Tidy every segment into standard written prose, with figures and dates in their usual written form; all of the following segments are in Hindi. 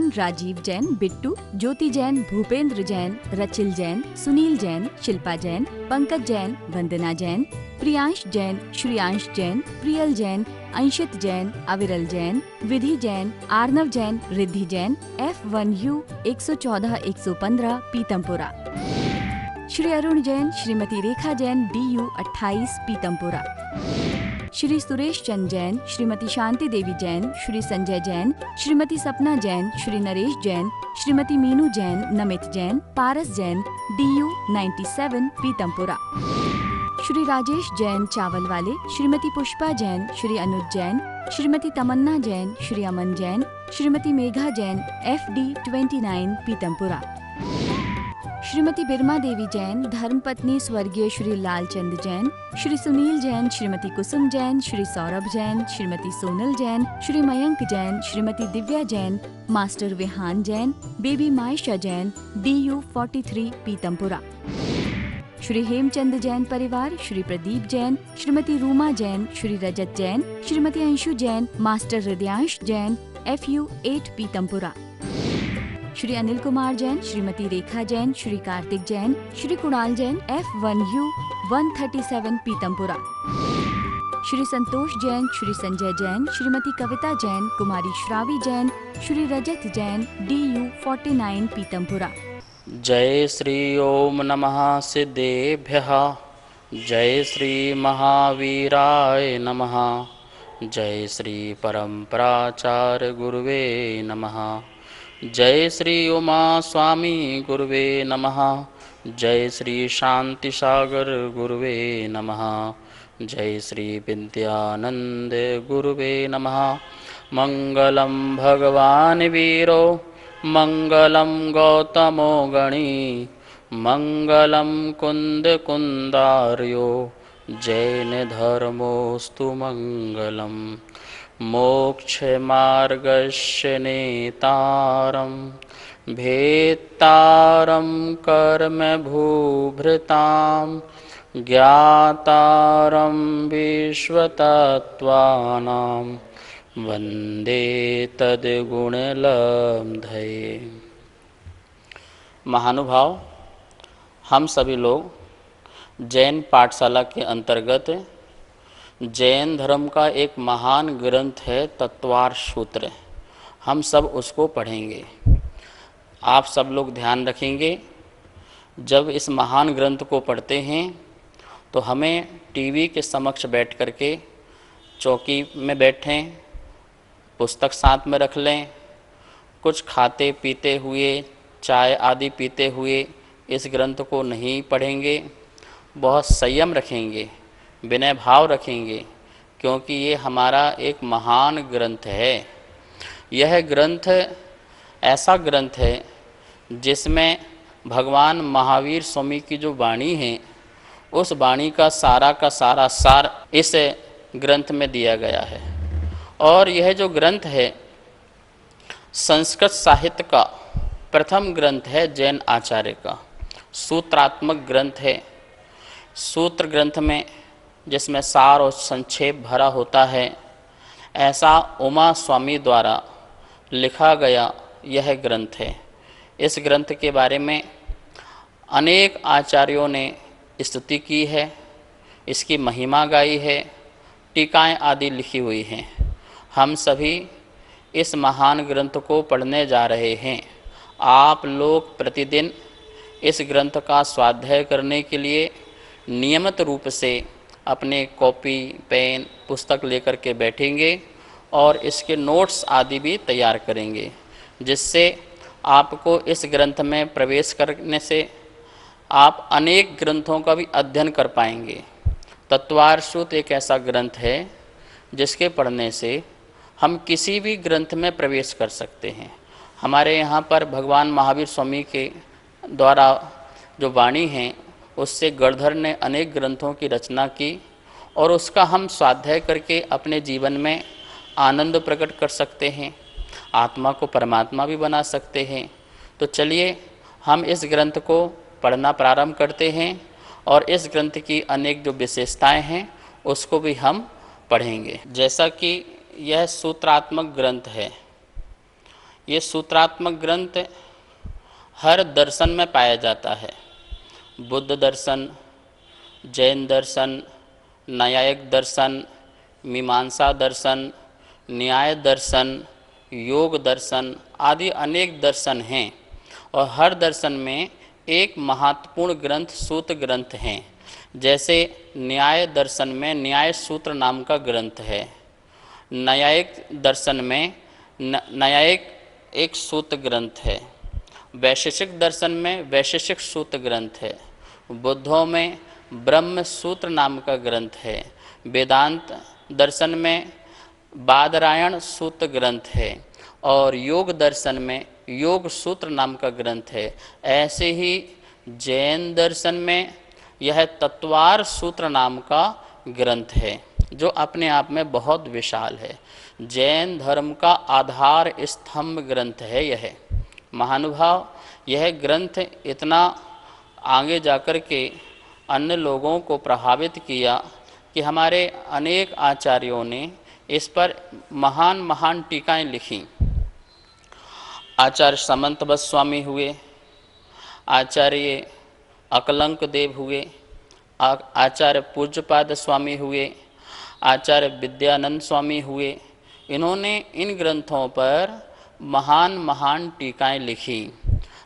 जैन, राजीव जैन, बिट्टू, ज्योति जैन, भूपेंद्र जैन, रचिल जैन, सुनील जैन, शिल्पा जैन, पंकज जैन, वंदना जैन, प्रियांश जैन, श्रियांश जैन, प्रियल जैन, अंशित जैन, अविरल जैन, विधि जैन, आर्नव जैन, रिद्धि जैन, F1U 114-115 पीतमपुरा। श्री अरुण जैन, श्रीमती रेखा जैन, DU 28 पीतमपुरा। श्री सुरेश चंद जैन, श्रीमती शांति देवी जैन, श्री संजय जैन, श्रीमती सपना जैन, श्री नरेश जैन, श्रीमती मीनू जैन, नमित जैन, पारस जैन, DU 97 पीतमपुरा। श्री राजेश जैन चावल वाले, श्रीमती पुष्पा जैन, श्री अनुज जैन, श्रीमती तमन्ना जैन, श्री अमन जैन, श्रीमती मेघा जैन, FD 29 पीतमपुरा। श्रीमती बिरमा देवी जैन, धर्मपत्नी स्वर्गीय श्री लालचंद जैन, श्री सुनील जैन, श्रीमती कुसुम Jain, Shri Saurabh Jain, Shrimati Sonal Jain, Shri Mayank Jain, Shrimati Divya Jain, master Vihaan Jain, baby Maysha Jain, DU 43 Pitampura. Shri Hemchand Jain परिवार, श्री प्रदीप जैन, श्रीमती रूमा जैन, श्री रजत Jain, Shrimati Anshu Jain, master Hridayansh Jain, FU 8 Pitampura. Shri Anil Kumar Jain, Shrimati Rekha Jain, Shri Kartik Jain, Shri Kunal Jain, F1U 137 Pitampura. Shri Santosh Jain, Shri Sanjay Jain, Shrimati Kavita Jain, कुमारी श्रावी जैन, श्री रजत जैन, DU 49 पीतमपुरा। जय श्री ओम नमः सिद्धेभ्यः, जय श्री महावीराय नमः, जय श्री परम्पराचार्य गुरुवे नमः, जय श्री उमा स्वामी गुरुवे नमः, जय श्री शांति सागर गुरुवे नमः, जय श्री विद्यानंद गुरुवे नमः। मंगलम भगवान वीरो मंगलम गौतमो गणी, मंगलम कुंद कुंदार्यो, जैन धर्मोस्तु मंगलम। मोक्ष मार्गस्य नेतारं भेत्तारं कर्म भूभृतां, ज्ञातारं विश्वतत्त्वानां, वंदे तद्गुणलब्धये। महानुभाव, हम सभी लोग जैन पाठशाला के अंतर्गत जैन धर्म का एक महान ग्रंथ है तत्वार्थ सूत्र, हम सब उसको पढ़ेंगे। आप सब लोग ध्यान रखेंगे, जब इस महान ग्रंथ को पढ़ते हैं तो हमें टीवी के समक्ष बैठ करके चौकी में बैठें, पुस्तक साथ में रख लें, कुछ खाते पीते हुए, चाय आदि पीते हुए इस ग्रंथ को नहीं पढ़ेंगे। बहुत संयम रखेंगे, विनय भाव रखेंगे, क्योंकि ये हमारा एक महान ग्रंथ है। यह ग्रंथ ऐसा ग्रंथ है जिसमें भगवान महावीर स्वामी की जो वाणी है, उस वाणी का सारा सार इस ग्रंथ में दिया गया है। और यह जो ग्रंथ है संस्कृत साहित्य का प्रथम ग्रंथ है जैन आचार्य का, सूत्रात्मक ग्रंथ है। सूत्र ग्रंथ में जिसमें सार और संक्षेप भरा होता है, ऐसा उमा स्वामी द्वारा लिखा गया यह ग्रंथ है। इस ग्रंथ के बारे में अनेक आचार्यों ने स्तुति की है, इसकी महिमा गाई है, टीकाएं आदि लिखी हुई हैं। हम सभी इस महान ग्रंथ को पढ़ने जा रहे हैं। आप लोग प्रतिदिन इस ग्रंथ का स्वाध्याय करने के लिए नियमित रूप से अपने कॉपी पेन पुस्तक लेकर के बैठेंगे और इसके नोट्स आदि भी तैयार करेंगे, जिससे आपको इस ग्रंथ में प्रवेश करने से आप अनेक ग्रंथों का भी अध्ययन कर पाएंगे। तत्वार्थ सूत्र एक ऐसा ग्रंथ है जिसके पढ़ने से हम किसी भी ग्रंथ में प्रवेश कर सकते हैं। हमारे यहाँ पर भगवान महावीर स्वामी के द्वारा जो वाणी है, उससे गणधर ने अनेक ग्रंथों की रचना की और उसका हम स्वाध्याय करके अपने जीवन में आनंद प्रकट कर सकते हैं, आत्मा को परमात्मा भी बना सकते हैं। तो चलिए हम इस ग्रंथ को पढ़ना प्रारंभ करते हैं और इस ग्रंथ की अनेक जो विशेषताएं हैं उसको भी हम पढ़ेंगे। जैसा कि यह सूत्रात्मक ग्रंथ है, ये सूत्रात्मक ग्रंथ हर दर्शन में पाया जाता है। बुद्ध दर्शन, जैन दर्शन, न्यायिक दर्शन, मीमांसा दर्शन, न्याय दर्शन, योग दर्शन आदि अनेक दर्शन हैं और हर दर्शन में एक महत्वपूर्ण ग्रंथ सूत्र ग्रंथ हैं। जैसे न्याय दर्शन में न्याय सूत्र नाम का ग्रंथ है, न्यायिक दर्शन में न्यायिक एक सूत्र ग्रंथ है, वैशेषिक दर्शन में वैशेषिक सूत्र ग्रंथ है, बुद्धों में ब्रह्म सूत्र नाम का ग्रंथ है, वेदांत दर्शन में बादरायण सूत्र ग्रंथ है और योग दर्शन में योग सूत्र नाम का ग्रंथ है। ऐसे ही जैन दर्शन में यह तत्वार सूत्र नाम का ग्रंथ है जो अपने आप में बहुत विशाल है। जैन धर्म का आधार स्तंभ ग्रंथ है यह। महानुभाव, यह ग्रंथ इतना आगे जाकर के अन्य लोगों को प्रभावित किया कि हमारे अनेक आचार्यों ने इस पर महान महान टीकाएं लिखी। आचार्य समंतबत स्वामी हुए, आचार्य अकलंक देव हुए, आचार्य पूज्यपाद स्वामी हुए, आचार्य विद्यानंद स्वामी हुए। इन्होंने इन ग्रंथों पर महान महान टीकाएं लिखी।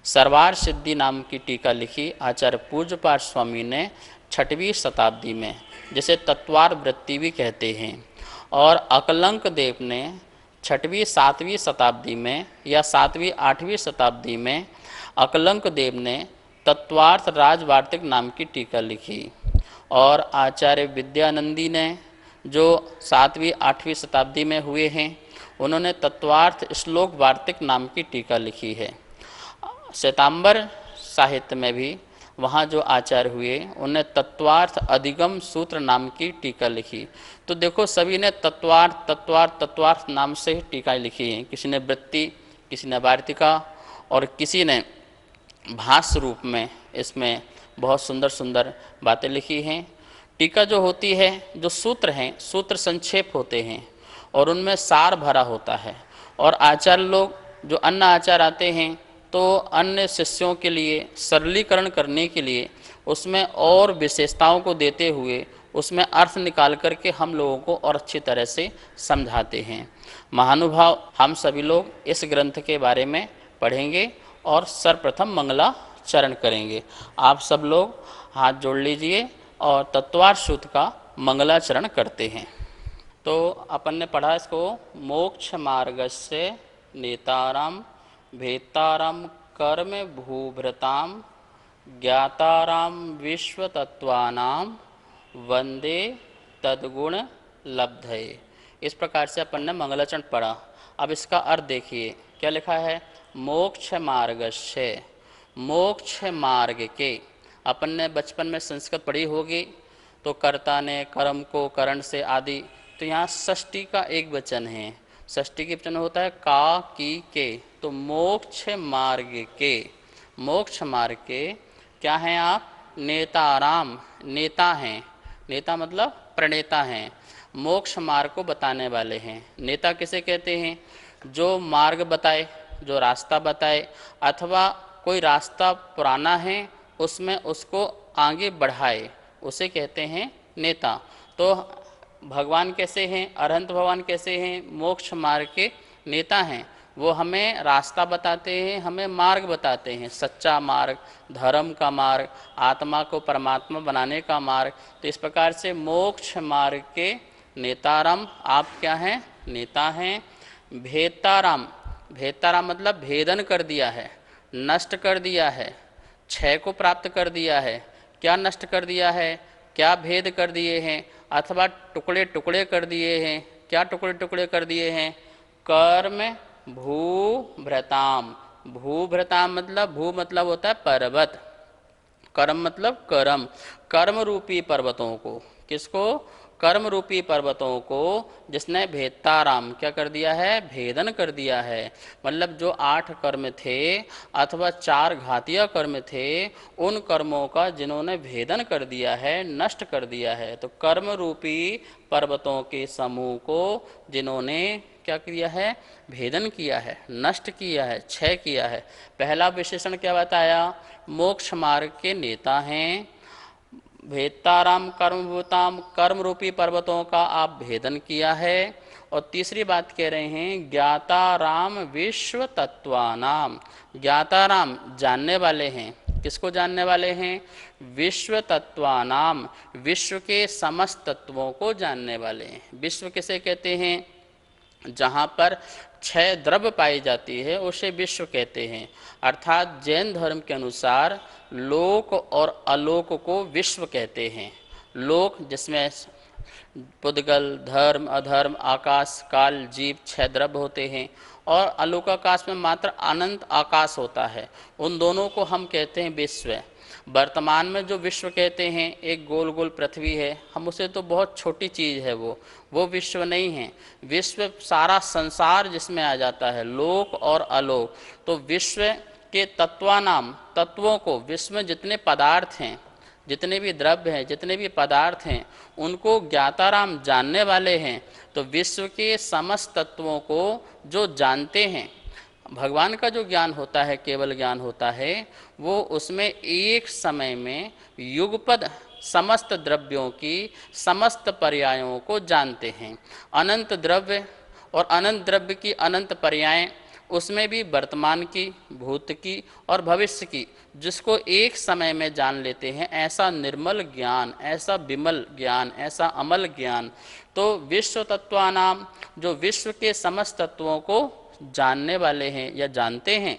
सर्वार सिद्धि नाम की टीका लिखी आचार्य पूज्यपाद स्वामी ने 6वीं शताब्दी में, जिसे तत्वार वृत्ति भी कहते हैं, और अकलंक देव ने 6वीं 7वीं शताब्दी में या 7वीं 8वीं शताब्दी में अकलंक देव ने तत्वार्थ राजवार्तिक नाम की टीका लिखी। और आचार्य विद्यानंदी ने जो 7वीं 8वीं शताब्दी में हुए हैं, उन्होंने तत्वार्थ श्लोक वार्तिक नाम की टीका लिखी है। श्वेतांबर साहित्य में भी वहाँ जो आचार्य हुए उन्हें तत्वार्थ अधिगम सूत्र नाम की टीका लिखी। तो देखो, सभी ने तत्वार्थ तत्वार्थ तत्वार्थ नाम से ही टीकाएँ लिखी हैं। किसी ने वृत्ति, किसी ने वार्तिका और किसी ने भाष्य रूप में इसमें बहुत सुंदर सुंदर बातें लिखी हैं। टीका जो होती है, जो सूत्र हैं, सूत्र संक्षेप होते हैं और उनमें सार भरा होता है। और आचार्य लोग जो अन्य आचार्य आते हैं तो अन्य शिष्यों के लिए सरलीकरण करने के लिए उसमें और विशेषताओं को देते हुए उसमें अर्थ निकाल करके हम लोगों को और अच्छी तरह से समझाते हैं। महानुभाव, हम सभी लोग इस ग्रंथ के बारे में पढ़ेंगे और सर्वप्रथम मंगलाचरण करेंगे। आप सब लोग हाथ जोड़ लीजिए और तत्वार्थ सूत्र का मंगलाचरण करते हैं। तो अपन ने पढ़ा इसको, मोक्ष मार्गस्य नेताराम भेताराम कर्म भूभृताम ज्ञाताराम विश्वतत्वानाम वंदे तद्गुण लब्धये। इस प्रकार से अपन ने मंगलाचरण पढ़ा। अब इसका अर्थ देखिए क्या लिखा है। मोक्ष मार्गस्य, मोक्ष मार्ग के। अपन ने बचपन में संस्कृत पढ़ी होगी, तो कर्ता ने कर्म को करण से आदि, तो यहाँ षष्ठी का एक वचन है। षष्ठी के वचन होता है का, की, के। तो मोक्ष मार्ग के, मोक्ष मार्ग के क्या हैं आप? नेताराम, नेता हैं। नेता मतलब प्रणेता हैं, मोक्ष मार्ग को बताने वाले हैं। नेता किसे कहते हैं? जो मार्ग बताए, जो रास्ता बताए, अथवा कोई रास्ता पुराना है उसमें उसको आगे बढ़ाए, उसे कहते हैं नेता। तो भगवान कैसे हैं? अरहंत भगवान कैसे हैं? मोक्ष मार्ग के नेता हैं। वो हमें रास्ता बताते हैं, हमें मार्ग बताते हैं, सच्चा मार्ग, धर्म का मार्ग, आत्मा को परमात्मा बनाने का मार्ग। तो इस प्रकार से मोक्ष मार्ग के नेताराम आप क्या हैं? नेता हैं। भेताराम, भेताराम मतलब भेदन कर दिया है, नष्ट कर दिया है, क्षय को प्राप्त कर दिया है। क्या नष्ट कर दिया है? क्या भेद कर दिए हैं? अथवा टुकड़े टुकड़े कर दिए हैं। क्या टुकड़े टुकड़े कर दिए हैं? कर्म भूभृताम, भूभृताम मतलब, भू मतलब होता है पर्वत, कर्म मतलब कर्म, कर्म रूपी पर्वतों को। किसको? कर्म रूपी पर्वतों को जिसने भेताराम क्या कर दिया है? भेदन कर दिया है। मतलब जो 8 कर्म थे अथवा 4 घातीय कर्म थे, उन कर्मों का जिन्होंने भेदन कर दिया है, नष्ट कर दिया है। तो कर्म रूपी पर्वतों के समूह को जिन्होंने क्या किया है? भेदन किया है, नष्ट किया है, क्षय किया है। पहला विशेषण क्या बताया? मोक्ष मार्ग के नेता हैं, भेदताराम कर्मभूताम, कर्म रूपी पर्वतों का आप भेदन किया है। और तीसरी बात कह रहे हैं ज्ञाता राम विश्व तत्वानाम, ज्ञाता राम जानने वाले हैं। किसको जानने वाले हैं? विश्व तत्वानाम, विश्व के समस्त तत्वों को जानने वाले हैं। विश्व किसे कहते हैं? जहाँ पर छह द्रव्य पाई जाती है उसे विश्व कहते हैं। अर्थात जैन धर्म के अनुसार लोक और अलोक को विश्व कहते हैं। लोक जिसमें पुद्गल, धर्म, अधर्म, आकाश, काल, जीव, छह द्रव्य होते हैं, और अलोकाकाश में मात्र अनंत आकाश होता है। उन दोनों को हम कहते हैं विश्व। वर्तमान में जो विश्व कहते हैं एक गोल गोल पृथ्वी है, हम उसे तो बहुत छोटी चीज़ है, वो विश्व नहीं है। विश्व सारा संसार जिसमें आ जाता है, लोक और अलोक। तो विश्व के तत्वानाम, तत्वों को, विश्व में जितने पदार्थ हैं, जितने भी द्रव्य हैं, जितने भी पदार्थ हैं, उनको ज्ञाताराम जानने वाले हैं। तो विश्व के समस्त तत्वों को जो जानते हैं, भगवान का जो ज्ञान होता है, केवल ज्ञान होता है, वो उसमें एक समय में युगपद समस्त द्रव्यों की समस्त पर्यायों को जानते हैं। अनंत द्रव्य और अनंत द्रव्य की अनंत पर्याय, उसमें भी वर्तमान की, भूत की और भविष्य की, जिसको एक समय में जान लेते हैं, ऐसा निर्मल ज्ञान, ऐसा विमल ज्ञान, ऐसा अमल ज्ञान। तो विश्व तत्वानाम, जो विश्व के समस्त तत्वों को जानने वाले हैं या जानते हैं,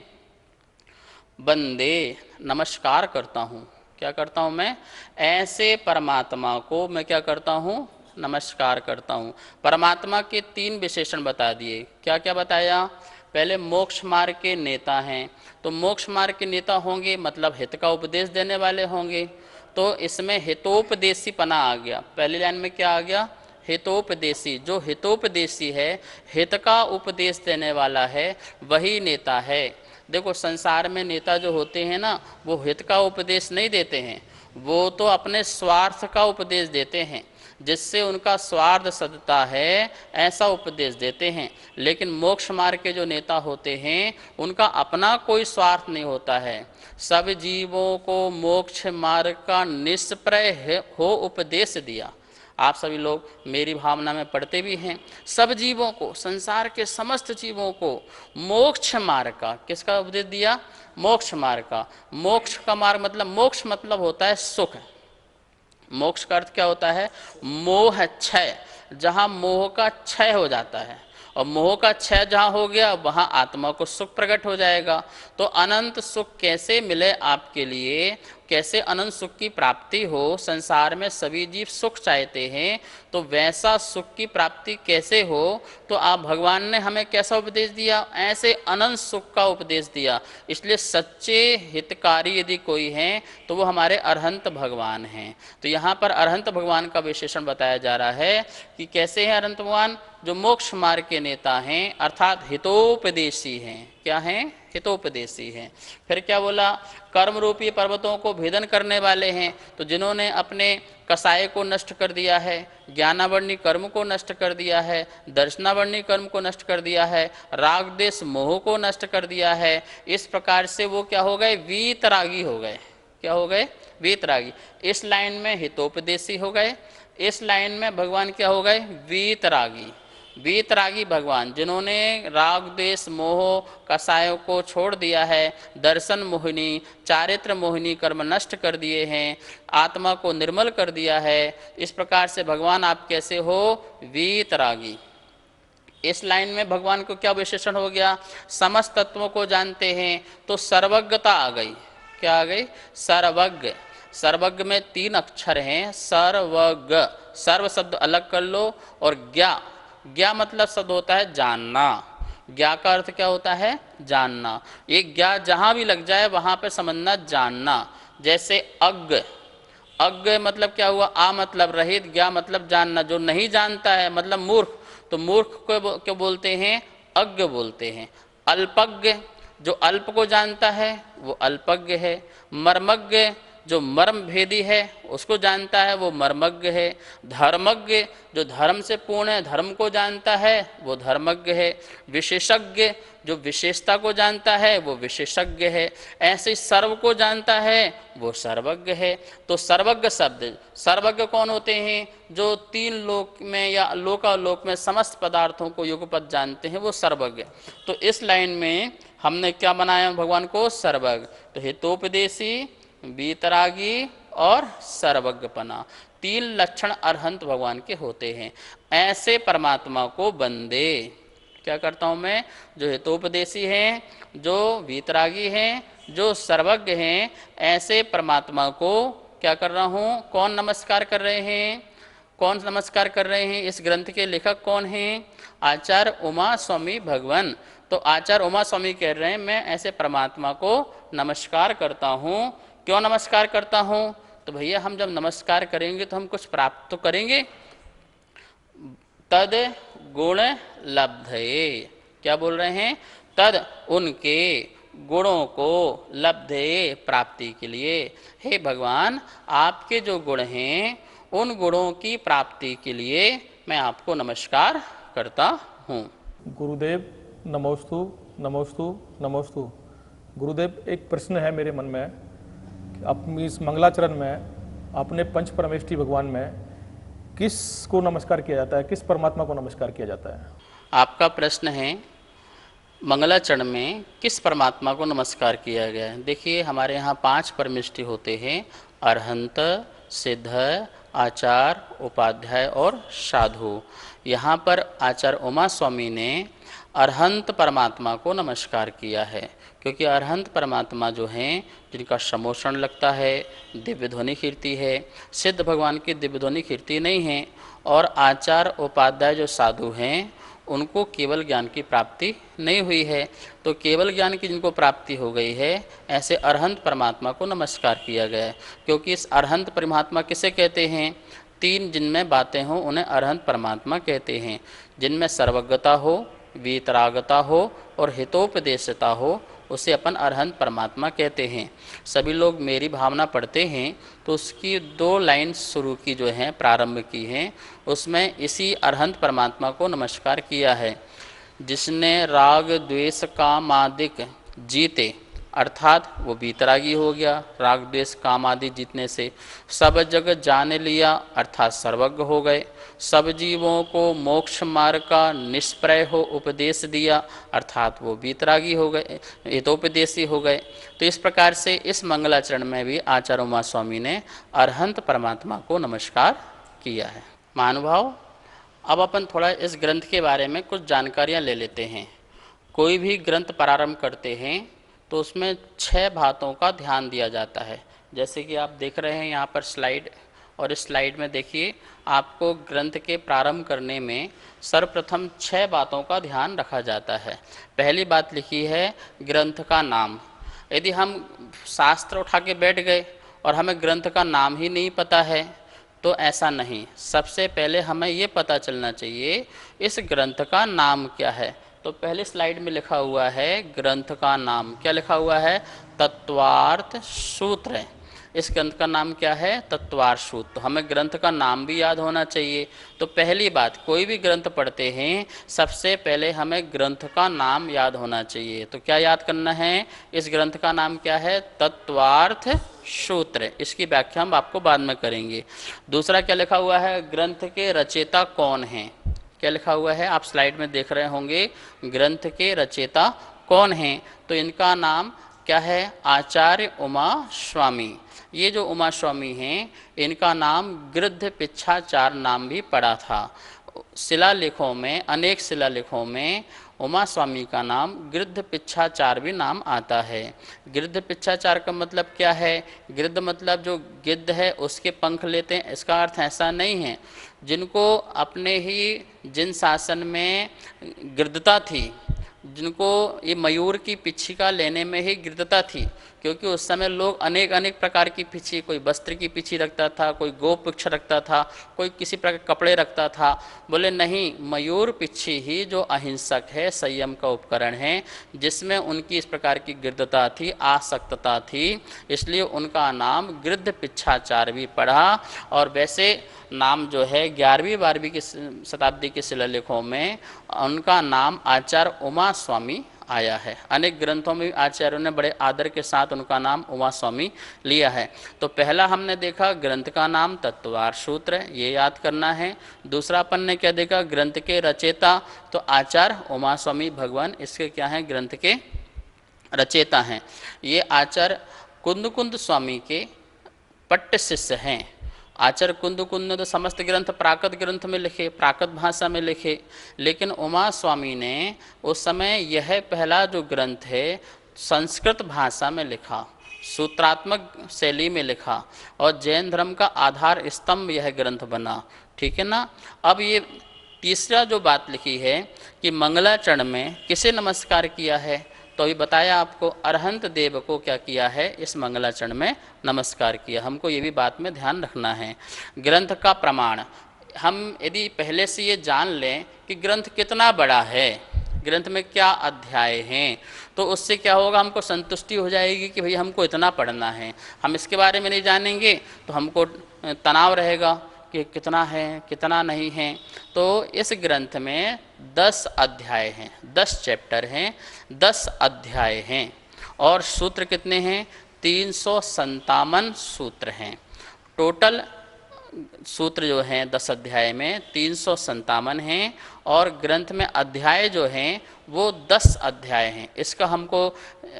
वंदे, नमस्कार करता हूँ। क्या करता हूँ मैं? ऐसे परमात्मा को मैं क्या करता हूँ? नमस्कार करता हूँ। परमात्मा के तीन विशेषण बता दिए। क्या क्या बताया? पहले मोक्ष मार्ग के नेता हैं। तो मोक्ष मार्ग के नेता होंगे मतलब हित का उपदेश देने वाले होंगे। तो इसमें हितोपदेशी पना आ गया। पहली लाइन में क्या आ गया? हितोपदेशी। जो हितोपदेशी है, हित का उपदेश देने वाला है, वही नेता है। देखो संसार में नेता जो होते हैं ना, वो हित का उपदेश नहीं देते हैं, वो तो अपने स्वार्थ का उपदेश देते हैं, जिससे उनका स्वार्थ सदता है, ऐसा उपदेश देते हैं। लेकिन मोक्ष मार्ग के जो नेता होते हैं, उनका अपना कोई स्वार्थ नहीं होता है। सब जीवों को मोक्ष मार्ग का निष्प्रय हो उपदेश दिया। आप सभी लोग मेरी भावना में पढ़ते भी हैं। सब जीवों को, संसार के समस्त जीवों को मोक्ष मार्ग का, किसका उपदेश दिया? मोक्ष मार्ग का। मोक्ष का मार्ग मतलब, मोक्ष मतलब होता है सुख। मोक्ष का अर्थ क्या होता है? मोह क्षय, जहाँ मोह का क्षय हो जाता है, और मोह का क्षय जहाँ हो गया वहाँ आत्मा को सुख प्रकट हो जाएगा। तो अनंत सुख कैसे मिले आपके लिए, कैसे अनंत सुख की प्राप्ति हो? संसार में सभी जीव सुख चाहते हैं, तो वैसा सुख की प्राप्ति कैसे हो? तो आप, भगवान ने हमें कैसा उपदेश दिया? ऐसे अनंत सुख का उपदेश दिया। इसलिए सच्चे हितकारी यदि कोई हैं तो वो हमारे अरहंत भगवान हैं। तो यहाँ पर अरहंत भगवान का विशेषण बताया जा रहा है कि कैसे हैं अरहंत भगवान? जो मोक्ष मार्ग के नेता हैं, अर्थात हितोपदेशी हैं। क्या हैं? हितोपदेशी हैं। फिर क्या बोला? कर्म रूपी पर्वतों को भेदन करने वाले हैं। तो जिन्होंने अपने कसाय को नष्ट कर दिया है, ज्ञानावर्णी कर्म को नष्ट कर दिया है, दर्शनावर्णी कर्म को नष्ट कर दिया है, राग देश मोह को नष्ट कर दिया है, इस प्रकार से वो क्या हो गए? वीतरागी हो गए। क्या हो गए? वीतरागी। इस लाइन में हितोपदेशी हो गए, इस लाइन में भगवान क्या हो गए? वीतरागी। वीतरागी भगवान, जिन्होंने राग देश मोह कसायों को छोड़ दिया है, दर्शन मोहिनी, चारित्र मोहिनी कर्म नष्ट कर दिए हैं, आत्मा को निर्मल कर दिया है। इस प्रकार से भगवान आप कैसे हो? वीतरागी। इस लाइन में भगवान को क्या विशेषण हो गया? समस्त तत्वों को जानते हैं, तो सर्वज्ञता आ गई। क्या आ गई? सर्वज्ञ। सर्वज्ञ में तीन अक्षर हैं, सर्वज्ञ। सर्व शब्द अलग कर लो, और ज्ञा, ज्ञा मतलब शब्द होता है जानना। ज्ञा का अर्थ क्या होता है? जानना। एक ज्ञा जहाँ भी लग जाए वहाँ पे समझना, जानना। जैसे अज्ञ, अज्ञ मतलब क्या हुआ? आ मतलब रहित, ज्ञा मतलब जानना। जो नहीं जानता है मतलब मूर्ख, तो मूर्ख को क्या बोलते हैं? अज्ञ बोलते हैं। अल्पज्ञ, जो अल्प को जानता है वो अल्पज्ञ है। मर्मज्ञ, जो मर्म भेदी है उसको जानता है वो मर्मज्ञ है। धर्मज्ञ जो धर्म से पूर्ण है, धर्म को जानता है वो धर्मज्ञ है। विशेषज्ञ जो विशेषता को जानता है वो विशेषज्ञ है। ऐसे ही सर्व को जानता है वो सर्वज्ञ है। तो सर्वज्ञ शब्द, सर्वज्ञ कौन होते हैं? जो तीन लोक में या लोकालोक में समस्त पदार्थों को युगपत जानते हैं वो सर्वज्ञ। तो इस लाइन में हमने क्या बनाया भगवान को? सर्वज्ञ। तो हितोपदेशी, वीतरागी और सर्वज्ञपना, तीन लक्षण अरहंत भगवान के होते हैं। ऐसे परमात्मा को बंदे क्या करता हूं मैं? जो हितोपदेशी हैं, जो वीतरागी हैं, जो सर्वज्ञ हैं, ऐसे परमात्मा को क्या कर रहा हूं? कौन नमस्कार कर रहे हैं? कौन नमस्कार कर रहे हैं? इस ग्रंथ के लेखक कौन हैं? आचार्य उमा स्वामी भगवान। तो आचार्य उमा स्वामी कह रहे हैं मैं ऐसे परमात्मा को नमस्कार करता हूं। क्यों नमस्कार करता हूं? तो भैया हम जब नमस्कार करेंगे तो हम कुछ प्राप्त तो करेंगे। तद गुण लब्धये, क्या बोल रहे हैं? तद उनके गुणों को लब्धये, प्राप्ति के लिए। हे भगवान, आपके जो गुण हैं उन गुणों की प्राप्ति के लिए मैं आपको नमस्कार करता हूँ। गुरुदेव नमोस्तु नमोस्तु नमोस्तु। गुरुदेव, एक प्रश्न है मेरे मन में कि अपनी इस मंगलाचरण में अपने पंच परमेष्ठी भगवान में किस को नमस्कार किया जाता है, किस परमात्मा को नमस्कार किया जाता है? आपका प्रश्न है मंगलाचरण में किस परमात्मा को नमस्कार किया गया है। देखिए हमारे यहाँ 5 परमेष्ठी होते हैं, अरहंत, सिद्ध, आचार, उपाध्याय और साधु। यहाँ पर आचार्य उमा स्वामी ने अरहंत परमात्मा को नमस्कार किया है, क्योंकि अरहंत परमात्मा जो हैं जिनका समोषण लगता है, दिव्य ध्वनि कीर्ति है। सिद्ध भगवान की दिव्य ध्वनि कीर्ति नहीं है। और आचार उपाध्याय जो साधु हैं उनको केवल ज्ञान की प्राप्ति नहीं हुई है। तो केवल ज्ञान की जिनको प्राप्ति हो गई है, ऐसे अरहंत परमात्मा को नमस्कार किया गया है। क्योंकि इस अरहंत परमात्मा किसे कहते हैं? 3 जिनमें बातें हों उन्हें अरहंत परमात्मा कहते हैं। जिनमें सर्वज्ञता हो, वीतरागता हो और हितोपदेशता हो, उसे अपन अरहंत परमात्मा कहते हैं। सभी लोग मेरी भावना पढ़ते हैं तो उसकी 2 लाइन शुरू की जो हैं, प्रारंभ की हैं, उसमें इसी अरहंत परमात्मा को नमस्कार किया है। जिसने राग द्वेष काम आदिक जीते, अर्थात वो वीतरागी हो गया। राग द्वेष काम आदि जीतने से सब जग जान लिया, अर्थात सर्वज्ञ हो गए। सब जीवों को मोक्ष मार्ग का निष्प्रय हो उपदेश दिया, अर्थात वो वीतरागी हो गए, हितोपदेशी हो गए। तो इस प्रकार से इस मंगलाचरण में भी आचार्य उमा स्वामी ने अरहंत परमात्मा को नमस्कार किया है। महानुभाव, अब अपन थोड़ा इस ग्रंथ के बारे में कुछ जानकारियाँ ले लेते हैं। कोई भी ग्रंथ प्रारंभ करते हैं तो उसमें 6 बातों का ध्यान दिया जाता है। जैसे कि आप देख रहे हैं यहाँ पर स्लाइड, और इस स्लाइड में देखिए आपको ग्रंथ के प्रारंभ करने में सर्वप्रथम 6 बातों का ध्यान रखा जाता है। पहली बात लिखी है ग्रंथ का नाम। यदि हम शास्त्र उठा के बैठ गए और हमें ग्रंथ का नाम ही नहीं पता है तो ऐसा नहीं। सबसे पहले हमें ये पता चलना चाहिए इस ग्रंथ का नाम क्या है। तो पहले स्लाइड में लिखा हुआ है ग्रंथ का नाम। क्या लिखा हुआ है? तत्वार्थ सूत्र। इस ग्रंथ का नाम क्या है? तत्वार्थ सूत्र। तो हमें ग्रंथ का नाम भी याद होना चाहिए। तो पहली बात, कोई भी ग्रंथ पढ़ते हैं सबसे पहले हमें ग्रंथ का नाम याद होना चाहिए। तो क्या याद करना है? इस ग्रंथ का नाम क्या है? तत्वार्थ सूत्र। इसकी व्याख्या हम आपको बाद में करेंगे। दूसरा क्या लिखा हुआ है? ग्रंथ के रचयिता कौन हैं। क्या लिखा हुआ है? आप स्लाइड में देख रहे होंगे, ग्रंथ के रचयिता कौन हैं। तो इनका नाम क्या है? आचार्य उमा स्वामी। ये जो उमा स्वामी हैं इनका नाम गृध्र पिच्छाचार नाम भी पड़ा था। शिलालेखों में, अनेक शिलालेखों में उमा स्वामी का नाम गृध्र पिच्छाचार भी नाम आता है। गृध्र पिच्छाचार का मतलब क्या है? गृध्र मतलब जो गिद्ध है उसके पंख लेते हैं, इसका अर्थ ऐसा नहीं है। जिनको अपने ही जिन शासन में गृद्धता थी, जिनको ये मयूर की पिच्छिका लेने में ही गृद्धता थी, क्योंकि उस समय लोग अनेक अनेक प्रकार की पिछी, कोई वस्त्र की पिछी रखता था, कोई गोप पिच्छ रखता था, कोई किसी प्रकार के कपड़े रखता था। बोले नहीं, मयूर पिच्छी ही जो अहिंसक है, संयम का उपकरण है, जिसमें उनकी इस प्रकार की गिरदता थी, आसक्तता थी, इसलिए उनका नाम गिरध पिच्छाचार भी पड़ा। और वैसे नाम जो है 11वीं 12वीं की शताब्दी के शिलालेखों में उनका नाम आचार्य उमा स्वामी आया है। अनेक ग्रंथों में आचार्यों ने बड़े आदर के साथ उनका नाम उमा स्वामी लिया है। तो पहला हमने देखा ग्रंथ का नाम तत्वार सूत्र, ये याद करना है। दूसरा अपन ने क्या देखा, ग्रंथ के रचयिता तो आचार्य उमा स्वामी भगवान इसके क्या हैं, ग्रंथ के रचयिता हैं। ये आचार्य कुंद स्वामी के पट्ट शिष्य हैं। आचार्य कुंद ने तो समस्त ग्रंथ प्राकृत ग्रंथ में लिखे, प्राकृत भाषा में लिखे, लेकिन उमा स्वामी ने उस समय यह पहला जो ग्रंथ है संस्कृत भाषा में लिखा, सूत्रात्मक शैली में लिखा, और जैन धर्म का आधार स्तंभ यह ग्रंथ बना। ठीक है ना। अब ये तीसरा जो बात लिखी है कि मंगलाचरण में किसे नमस्कार किया है, तो अभी बताया आपको, अरहंत देव को क्या किया है, इस मंगलाचरण में नमस्कार किया। हमको ये भी बात में ध्यान रखना है। ग्रंथ का प्रमाण, हम यदि पहले से ये जान लें कि ग्रंथ कितना बड़ा है, ग्रंथ में क्या अध्याय हैं, तो उससे क्या होगा, हमको संतुष्टि हो जाएगी कि भाई हमको इतना पढ़ना है। हम इसके बारे में नहीं जानेंगे तो हमको तनाव रहेगा कि कितना है कितना नहीं है। तो इस ग्रंथ में 10 अध्याय हैं, 10 चैप्टर हैं, 10 अध्याय हैं, और सूत्र कितने हैं, 357 सूत्र हैं। टोटल सूत्र जो हैं 10 अध्याय में 357 हैं, और ग्रंथ में अध्याय जो हैं वो 10 अध्याय हैं। इसका हमको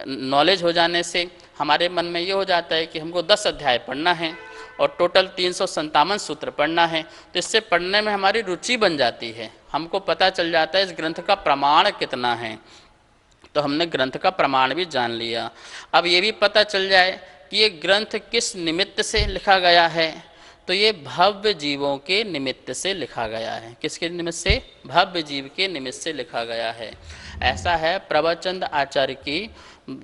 नॉलेज हो जाने से हमारे मन में ये हो जाता है कि हमको 10 अध्याय पढ़ना है और टोटल 357 सूत्र पढ़ना है, तो इससे पढ़ने में हमारी रुचि बन जाती है, हमको पता चल जाता है इस ग्रंथ का प्रमाण कितना है। तो हमने ग्रंथ का प्रमाण भी जान लिया। अब ये भी पता चल जाए कि ये ग्रंथ किस निमित्त से लिखा गया है, तो ये भव्य जीवों के निमित्त से लिखा गया है। किसके निमित्त से, भव्य जीव के निमित्त से लिखा गया है। ऐसा है, प्रभुचंद आचार्य की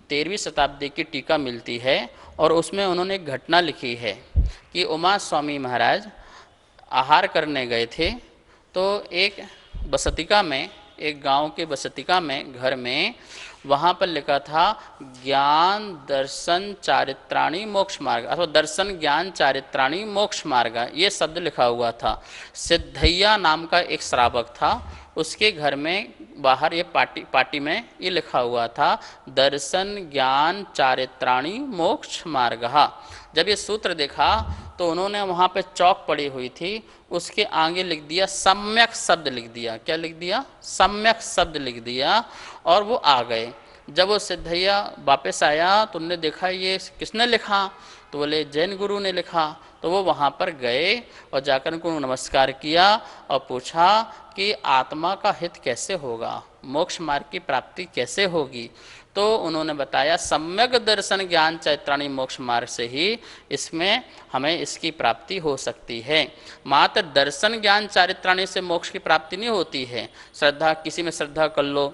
13वीं शताब्दी की टीका मिलती है, और उसमें उन्होंने एक घटना लिखी है कि उमा स्वामी महाराज आहार करने गए थे, तो एक बसतिका में, एक गांव के बसतिका में, घर में, वहाँ पर लिखा था ज्ञान दर्शन चारित्राणी मोक्ष मार्ग, अथवा दर्शन ज्ञान चारित्राणी मोक्ष मार्ग, ये शब्द लिखा हुआ था। सिद्धैया नाम का एक श्रावक था, उसके घर में बाहर ये पाटी में ये लिखा हुआ था दर्शन ज्ञान चारित्राणी मोक्ष मार्ग। जब ये सूत्र देखा तो उन्होंने वहाँ पे चौक पड़ी हुई थी, उसके आगे लिख दिया सम्यक शब्द लिख दिया। क्या लिख दिया, सम्यक शब्द लिख दिया, और वो आ गए। जब वो सिद्धैया वापस आया तो उन्होंने देखा ये किसने लिखा, तो बोले जैन गुरु ने लिखा। तो वो वहाँ पर गए और जाकर उनको नमस्कार किया और पूछा कि आत्मा का हित कैसे होगा, मोक्ष मार्ग की प्राप्ति कैसे होगी। तो उन्होंने बताया सम्यक दर्शन ज्ञान चैत्राणी मोक्ष मार्ग से ही इसमें हमें इसकी प्राप्ति हो सकती है। मात्र दर्शन ज्ञान चारित्राणी से मोक्ष की प्राप्ति नहीं होती है। श्रद्धा, किसी में श्रद्धा कर लो,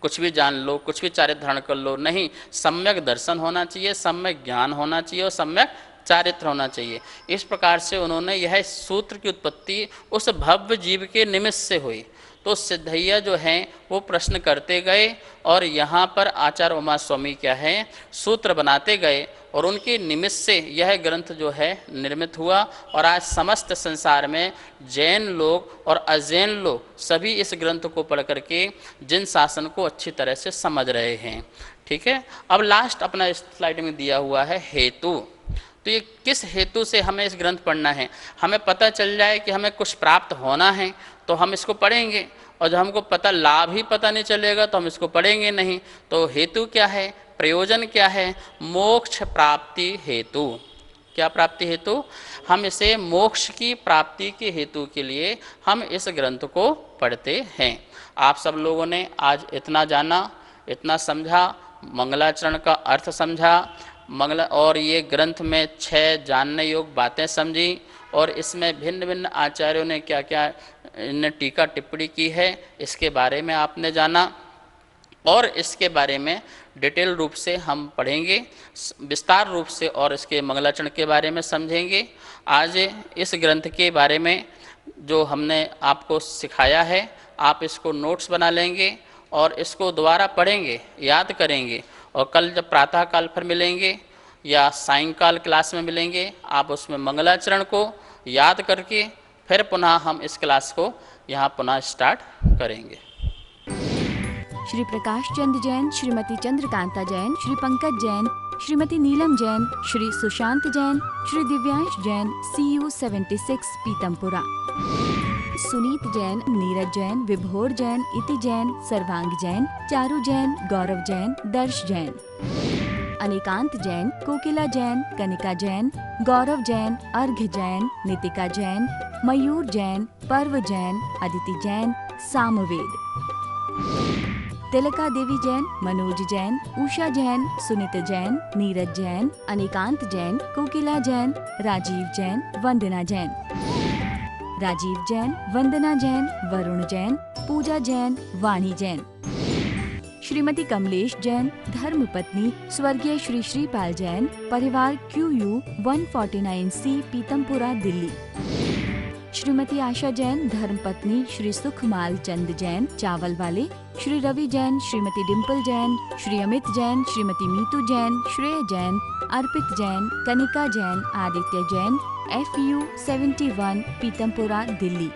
कुछ भी जान लो, कुछ भी चारित्र धारण कर लो, नहीं, सम्यक दर्शन होना चाहिए, सम्यक ज्ञान होना चाहिए और सम्यक चारित्र होना चाहिए। इस प्रकार से उन्होंने यह सूत्र की उत्पत्ति उस भव्य जीव के निमित्त से हुई। तो सिद्धैया जो हैं वो प्रश्न करते गए, और यहाँ पर आचार्य उमा स्वामी क्या है, सूत्र बनाते गए, और उनके निमित्त से यह ग्रंथ जो है निर्मित हुआ। और आज समस्त संसार में जैन लोग और अजैन लोग सभी इस ग्रंथ को पढ़ करके जिन शासन को अच्छी तरह से समझ रहे हैं। ठीक है। अब लास्ट अपना इस स्लाइड में दिया हुआ है हेतु। तो ये किस हेतु से हमें इस ग्रंथ पढ़ना है, हमें पता चल जाए कि हमें कुछ प्राप्त होना है तो हम इसको पढ़ेंगे, और जब हमको लाभ ही पता नहीं चलेगा तो हम इसको पढ़ेंगे नहीं। तो हेतु क्या है, प्रयोजन क्या है, मोक्ष प्राप्ति हेतु। क्या प्राप्ति हेतु, हम इसे मोक्ष की प्राप्ति के हेतु के लिए हम इस ग्रंथ को पढ़ते हैं। आप सब लोगों ने आज इतना जाना, इतना समझा, मंगलाचरण का अर्थ समझा, और ये ग्रंथ में 6 जानने योग्य बातें समझी, और इसमें भिन्न भिन्न आचार्यों ने क्या क्या इन्हें टीका टिप्पणी की है इसके बारे में आपने जाना, और इसके बारे में डिटेल रूप से हम पढ़ेंगे, विस्तार रूप से, और इसके मंगलाचरण के बारे में समझेंगे। आज इस ग्रंथ के बारे में जो हमने आपको सिखाया है, आप इसको नोट्स बना लेंगे और इसको दोबारा पढ़ेंगे, याद करेंगे, और कल जब प्रातःकाल पर मिलेंगे या सायंकाल क्लास में मिलेंगे, आप उसमें मंगलाचरण को याद करके फिर पुनः हम इस क्लास को यहाँ पुनः स्टार्ट करेंगे। श्री प्रकाश चंद्र जैन, श्रीमती चंद्रकांता जैन, श्री पंकज जैन, श्रीमती नीलम जैन, श्री सुशांत जैन, श्री दिव्यांश जैन, CU 76 पीतमपुरा, सुनीत जैन, नीरज जैन, विभोर जैन, इति जैन, सर्वांग जैन, चारू जैन, गौरव जैन, दर्श जैन, अनिकांत जैन, कोकिला जैन, कनिका जैन, गौरव जैन, अर्घ्य जैन, नितिका जैन, मयूर जैन, पर्व जैन, अदिति जैन, सामवेद, तिलका देवी जैन, मनोज जैन, उषा जैन, सुनीत जैन, नीरज जैन, अनिकांत जैन, कोकिला जैन, राजीव जैन, वंदना जैन, राजीव जैन, वंदना जैन, वरुण जैन, पूजा जैन, वाणी जैन, श्रीमती कमलेश जैन, धर्मपत्नी स्वर्गीय श्री श्रीपाल जैन, परिवार QU 149C पीतमपुरा, दिल्ली, श्रीमती आशा जैन, धर्मपत्नी श्री सुखमाल चंद जैन, चावल वाले, श्री रवि जैन, श्रीमती डिम्पल जैन, श्री अमित जैन, श्रीमती मीतू जैन, श्रेय जैन, अर्पित जैन, कनिका जैन, आदित्य जैन, FU 71 पीतमपुरा, दिल्ली,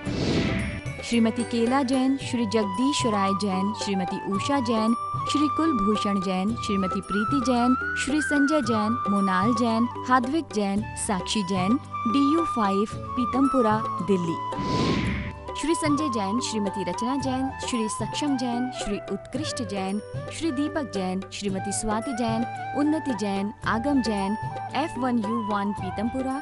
श्रीमती केला जैन, श्री जगदीश राय जैन, श्रीमती उषा जैन, श्री कुलभूषण जैन, श्रीमती प्रीति जैन, श्री संजय जैन, मोनाल जैन, हाद्विक जैन, साक्षी जैन, DU 5 पीतमपुरा, दिल्ली, श्री संजय जैन, श्रीमती रचना जैन, श्री सक्षम जैन, श्री उत्कृष्ट जैन, श्री दीपक जैन, श्रीमती स्वाति जैन, उन्नति जैन, आगम जैन, F1U1 पीतमपुरा,